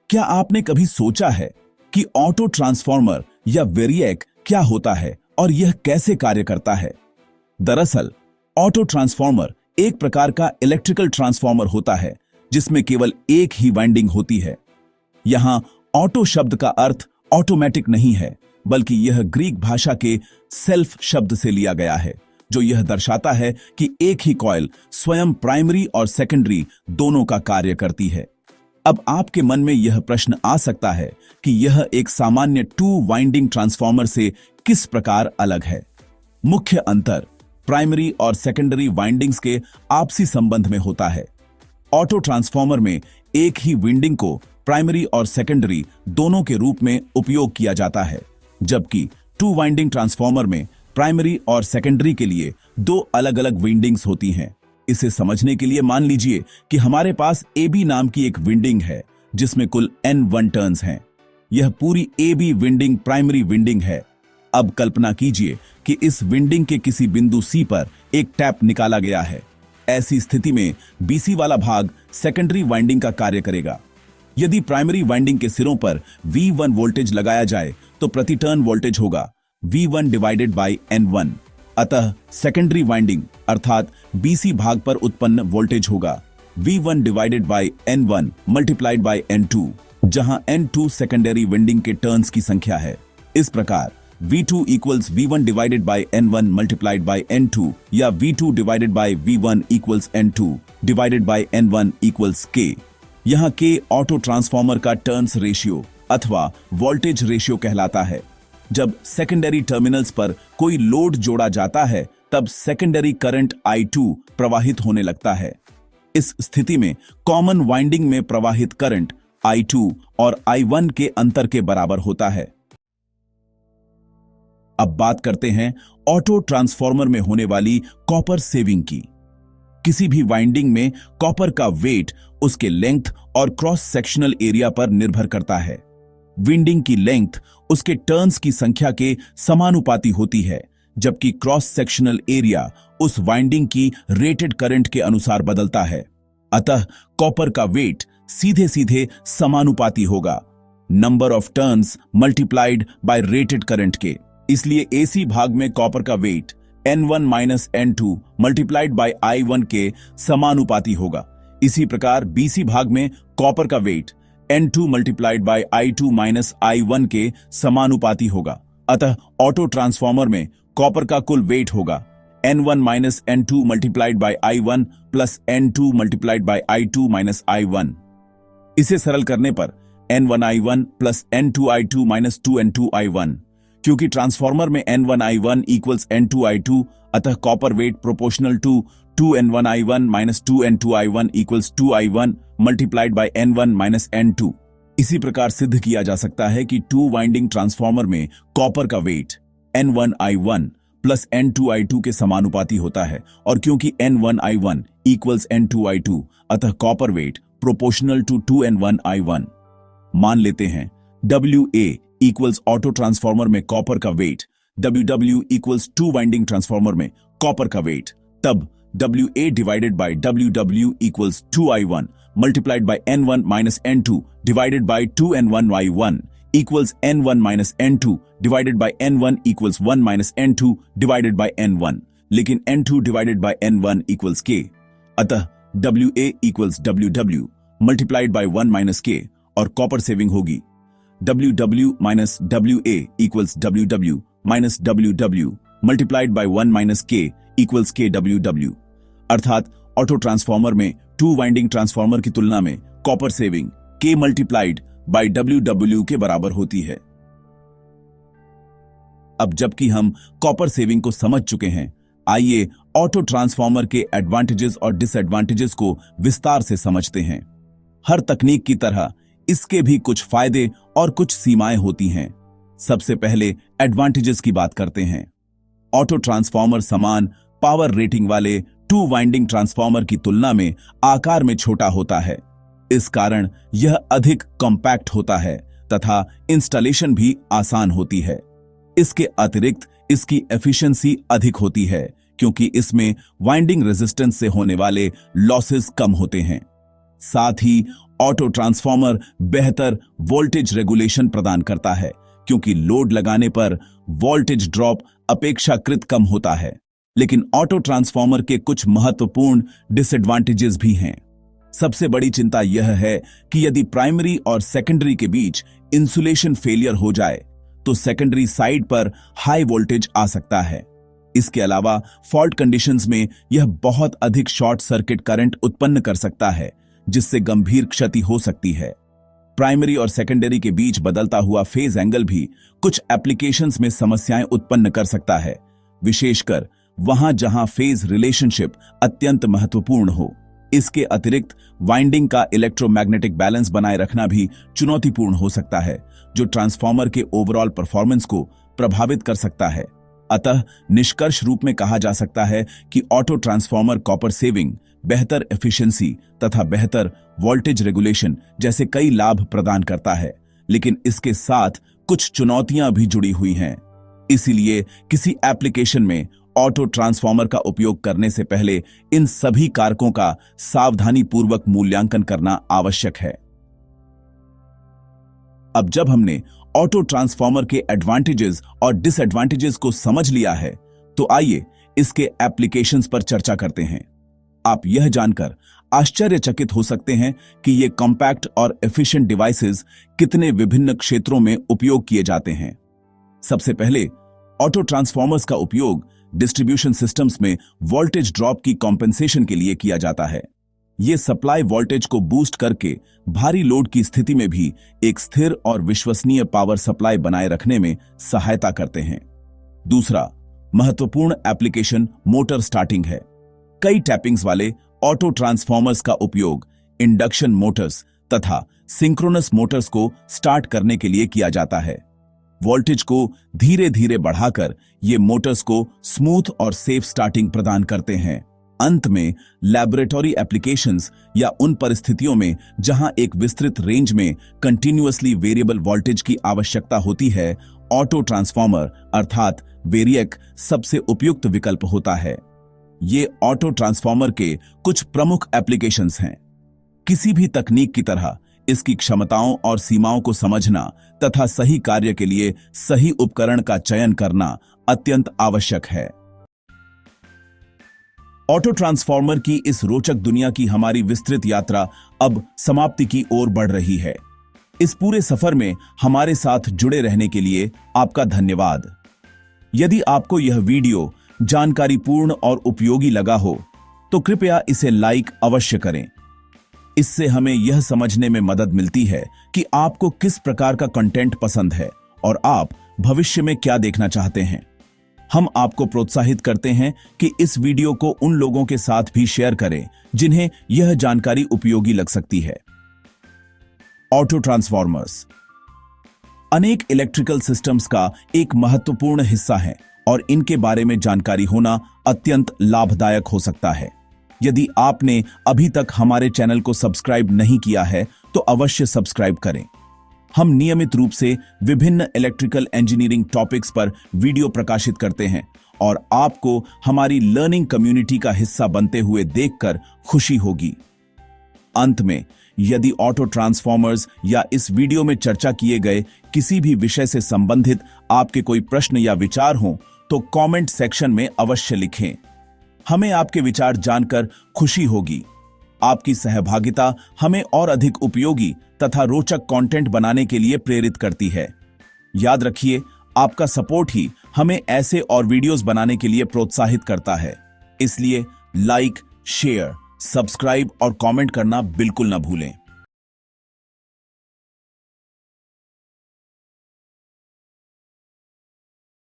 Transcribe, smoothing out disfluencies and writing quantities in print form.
क्या आपने कभी सोचा है कि ऑटो ट्रांसफॉर्मर या वेरिएक क्या होता है और यह कैसे कार्य करता है? दरअसल ऑटो ट्रांसफॉर्मर एक प्रकार का इलेक्ट्रिकल ट्रांसफॉर्मर होता है जिसमें केवल एक ही वाइंडिंग होती है। यहां ऑटो शब्द का अर्थ ऑटोमेटिक नहीं है, बल्कि यह ग्रीक भाषा के सेल्फ शब्द से लिया गया है, जो यह दर्शाता है कि एक ही कॉइल स्वयं प्राइमरी और सेकेंडरी दोनों का कार्य करती है। अब आपके मन में यह प्रश्न आ सकता है कि यह एक सामान्य टू वाइंडिंग ट्रांसफॉर्मर से किस प्रकार अलग है। मुख्य अंतर प्राइमरी और सेकेंडरी वाइंडिंग्स के आपसी संबंध में होता है। ऑटो ट्रांसफॉर्मर में एक ही वाइंडिंग को प्राइमरी और सेकेंडरी दोनों के रूप में उपयोग किया जाता है, जबकि टू वाइंडिंग ट्रांसफॉर्मर में प्राइमरी और सेकेंडरी के लिए दो अलग अलग वाइंडिंग्स होती हैं। इसे समझने के लिए मान लीजिए कि हमारे पास AB नाम की एक विंडिंग है जिसमें कुल N1 टर्न्स हैं। यह पूरी AB विंडिंग प्राइमरी विंडिंग है। अब कल्पना कीजिए कि इस विंडिंग के किसी बिंदु C पर एक टैप निकाला गया है। ऐसी स्थिति में BC वाला भाग सेकेंडरी वाइंडिंग का कार्य करेगा। यदि प्राइमरी वाइंडिंग के सिरों पर V1 वोल्टेज लगाया जाए तो प्रति टर्न वोल्टेज होगा V1 डिवाइडेड बाय N1। अतः सेकेंडरी वाइंडिंग अर्थात BC भाग पर उत्पन्न वोल्टेज होगा V1 divided by N1 multiplied by N2, जहां N2 सेकेंडरी वाइंडिंग के टर्न्स की संख्या है। इस प्रकार V2 equals V1 divided by N1 multiplied by N2 या V2 divided by V1 equals N2 divided by N1 equals K। यहाँ K auto transformer का टर्न्स रेशियो अथवा वोल्टेज रेशियो कहलाता है। जब सेकेंडरी टर्मिनल्स पर कोई लोड जोड़ा जाता है तब सेकेंडरी करंट I2 प्रवाहित होने लगता है। इस स्थिति में कॉमन वाइंडिंग में प्रवाहित करंट I2 और I1 के अंतर के बराबर होता है। अब बात करते हैं ऑटो ट्रांसफॉर्मर में होने वाली कॉपर सेविंग की। किसी भी वाइंडिंग में कॉपर का वेट उसके लेंथ और क्रॉस सेक्शनल एरिया पर निर्भर करता है। विंडिंग की लेंथ उसके टर्न्स की संख्या के समानुपाती होती है, जबकि क्रॉस सेक्शनल एरिया उस वाइंडिंग की रेटेड करंट के अनुसार बदलता है। अतः कॉपर का वेट सीधे सीधे समानुपाती होगा number of turns multiplied by rated current के। इसलिए AC भाग में कॉपर का wait N1 minus N2 multiplied by I1 के समानुपाती होगा। इसी प्रकार BC भाग में कॉपर का wait N2 multiplied by I2 minus I1 के समानुपाती होगा। अतः ऑटो ट्रांसफॉर्मर में कॉपर का कुल वेट होगा N1 minus N2 multiplied by I1 plus N2 multiplied by I2 minus I1। इसे सरल करने पर N1I1 plus N2I2 minus 2N2I1। क्योंकि ट्रांसफॉर्मर में N1I1 इक्वल्स N2I2, अतः copper weight proportional to 2N1I1 minus 2N2I1 equals 2I1 multiplied by N1 minus N2। इसी प्रकार सिद्ध किया जा सकता है कि टू वाइंडिंग ट्रांसफॉर्मर में कॉपर का वेट N1I1 प्लस N2I2 के समानुपाती होता है, और क्योंकि N1I1 इक्वल्स N2I2 अतः copper weight proportional to 2N1I1। मान लेते हैं WA इक्वल्स ऑटो ट्रांसफॉर्मर में कॉपर का weight WW equals to winding transformer में कॉपर का वेट, तब WA divided by WW equals 2I1 multiplied by N1 minus N2 divided by 2N1I1 equals N1 minus N2 divided by N1 equals 1 minus N2 divided by N1, लेकिन N2 divided by N1 equals K। अतः WA equals WW multiplied by 1 minus K और copper saving होगी WW minus WA equals WW minus WW multiplied by 1 minus K equals KWW। अर्थात auto transformer में to winding transformer की तुलना में copper saving K multiplied by WW के बराबर होती है। अब जबकि हम कॉपर सेविंग को समझ चुके हैं, आइए ऑटो ट्रांसफॉर्मर के एडवांटेजेस और डिसएडवांटेजेस को विस्तार से समझते हैं। हर तकनीक की तरह इसके भी कुछ फायदे और कुछ सीमाएं होती हैं। सबसे पहले एडवांटेजेस की बात करते हैं। ऑटो ट्रांसफॉर्मर समान पावर रेटिंग वाले टू वाइंडिंग ट्रांसफॉर्मर की तुलना में आकार में छोटा होता है। इस कारण यह अधिक कॉम्पैक्ट होता है तथा इंस्टॉलेशन भी आसान होती है। इसके अतिरिक्त इसकी एफिशिएंसी अधिक होती है क्योंकि इसमें वाइंडिंग रेजिस्टेंस से होने वाले लॉसेस कम होते हैं। साथ ही ऑटो ट्रांसफार्मर बेहतर वोल्टेज रेगुलेशन प्रदान करता है, क्योंकि लोड लगाने पर वोल्टेज ड्रॉप अपेक्षाकृत कम होता है। लेकिन ऑटो ट्रांसफार्मर के कुछ महत्वपूर्ण डिसएडवांटेजेस भी हैं। सबसे बड़ी चिंता यह है कि यदि प्राइमरी और सेकेंडरी के बीच इंसुलेशन फेलियर हो जाए तो सेकेंडरी साइड पर हाई वोल्टेज आ सकता है। इसके अलावा फॉल्ट कंडीशंस में यह बहुत अधिक शॉर्ट सर्किट करंट उत्पन्न कर सकता है, जिससे गंभीर क्षति हो सकती है। प्राइमरी और सेकेंडरी के बीच बदलता हुआ फेज एंगल भी कुछ एप्लीकेशंस में समस्याएं उत्पन्न कर सकता है, विशेषकर वहां जहां फेज रिलेशनशिप अत्यंत महत्वपूर्ण हो। इसके अतिरिक्त वाइंडिंग का इलेक्ट्रोमैग्नेटिक बैलेंस बनाए रखना भी चुनौतीपूर्ण हो सकता है, जो ट्रांसफार्मर के ओवरऑल परफॉर्मेंस को प्रभावित कर सकता है। अतः निष्कर्ष रूप में कहा जा सकता है कि ऑटो ट्रांसफार्मर कॉपर सेविंग, बेहतर एफिशिएंसी तथा बेहतर वोल्टेज रेगुलेशन जैसे कई लाभ प्रदान करता है, लेकिन इसके साथ कुछ चुनौतियां भी जुड़ी हुई हैं। इसीलिए किसी एप्लीकेशन में ऑटो ट्रांसफार्मर का उपयोग करने से पहले इन सभी कारकों का सावधानीपूर्वक मूल्यांकन करना आवश्यक है। अब जब हमने ऑटो ट्रांसफार्मर के एडवांटेजेस और डिसएडवांटेजेस को समझ लिया है, तो आइए इसके एप्लीकेशंस पर चर्चा करते हैं। आप यह जानकर आश्चर्यचकित हो सकते हैं कि ये कॉम्पैक्ट और एफिशिएंट डिवाइसेस कितने विभिन्न क्षेत्रों में उपयोग किए जाते हैं। सबसे पहले ऑटो ट्रांसफार्मर्स का उपयोग डिस्ट्रीब्यूशन सिस्टम्स में वोल्टेज ड्रॉप की कॉम्पेंसेशन के लिए किया जाता है। ये सप्लाई वोल्टेज को बूस्ट करके भारी लोड की स्थिति में भी एक स्थिर और विश्वसनीय पावर सप्लाई बनाए रखने में सहायता करते हैं। दूसरा महत्वपूर्ण एप्लीकेशन मोटर स्टार्टिंग है। कई टैपिंग्स वाले ऑटो ट्रांसफार्मर्स का उपयोग इंडक्शन मोटर्स तथा सिंक्रोनस मोटर्स को स्टार्ट करने के लिए किया जाता है। वोल्टेज को धीरे धीरे बढ़ाकर ये मोटर्स को स्मूथ और सेफ स्टार्टिंग प्रदान करते हैं। अंत में लैबोरेटरी एप्लीकेशंस या उन परिस्थितियों में जहां एक विस्तृत रेंज में कंटिन्यूअसली वेरिएबल वोल्टेज की आवश्यकता होती है, ऑटो ट्रांसफार्मर अर्थात वेरिएक सबसे उपयुक्त विकल्प होता है। ये ऑटो ट्रांसफार्मर के कुछ प्रमुख एप्लीकेशंस हैं। किसी भी तकनीक की तरह इसकी क्षमताओं और सीमाओं को समझना तथा सही कार्य के लिए सही उपकरण का चयन करना अत्यंत आवश्यक है। ऑटो ट्रांसफार्मर की इस रोचक दुनिया की हमारी विस्तृत यात्रा अब समाप्ति की ओर बढ़ रही है। इस पूरे सफर में हमारे साथ जुड़े रहने के लिए आपका धन्यवाद। यदि आपको यह वीडियो जानकारीपूर्ण और उपयोगी लगा हो, तो कृपया इसे लाइक अवश्य करें। इससे हमें यह समझने में मदद मिलती है कि आपको किस प्रकार का कंटेंट पसंद है और आप भविष्य में क्या देखना चाहते हैं। हम आपको प्रोत्साहित करते हैं कि इस वीडियो को उन लोगों के साथ भी शेयर करें जिन्हें यह जानकारी उपयोगी लग सकती है। ऑटो ट्रांसफार्मर्स अनेक इलेक्ट्रिकल सिस्टम्स का एक महत्वपूर्ण हिस्सा है और इनके बारे में जानकारी होना अत्यंत लाभदायक हो सकता है। यदि आपने अभी तक हमारे चैनल को सब्सक्राइब नहीं किया है, तो अवश्य सब्सक्राइब करें। हम नियमित रूप से विभिन्न इलेक्ट्रिकल इंजीनियरिंग टॉपिक्स पर वीडियो प्रकाशित करते हैं और आपको हमारी लर्निंग कम्युनिटी का हिस्सा बनते हुए देखकर खुशी होगी। अंत में, यदि ऑटो ट्रांसफार्मर्स या इस वीडियो में चर्चा किए गए किसी भी विषय से संबंधित आपके कोई प्रश्न या विचार हों, तो कमेंट सेक्शन में अवश्य लिखें। हमें आपके विचार जानकर खुशी होगी। आपकी सहभागिता हमें और अधिक उपयोगी तथा रोचक कंटेंट बनाने के लिए प्रेरित करती है। याद रखिए, आपका सपोर्ट ही हमें ऐसे और वीडियोस बनाने के लिए प्रोत्साहित करता है। इसलिए लाइक, शेयर, सब्सक्राइब और कमेंट करना बिल्कुल न भूलें।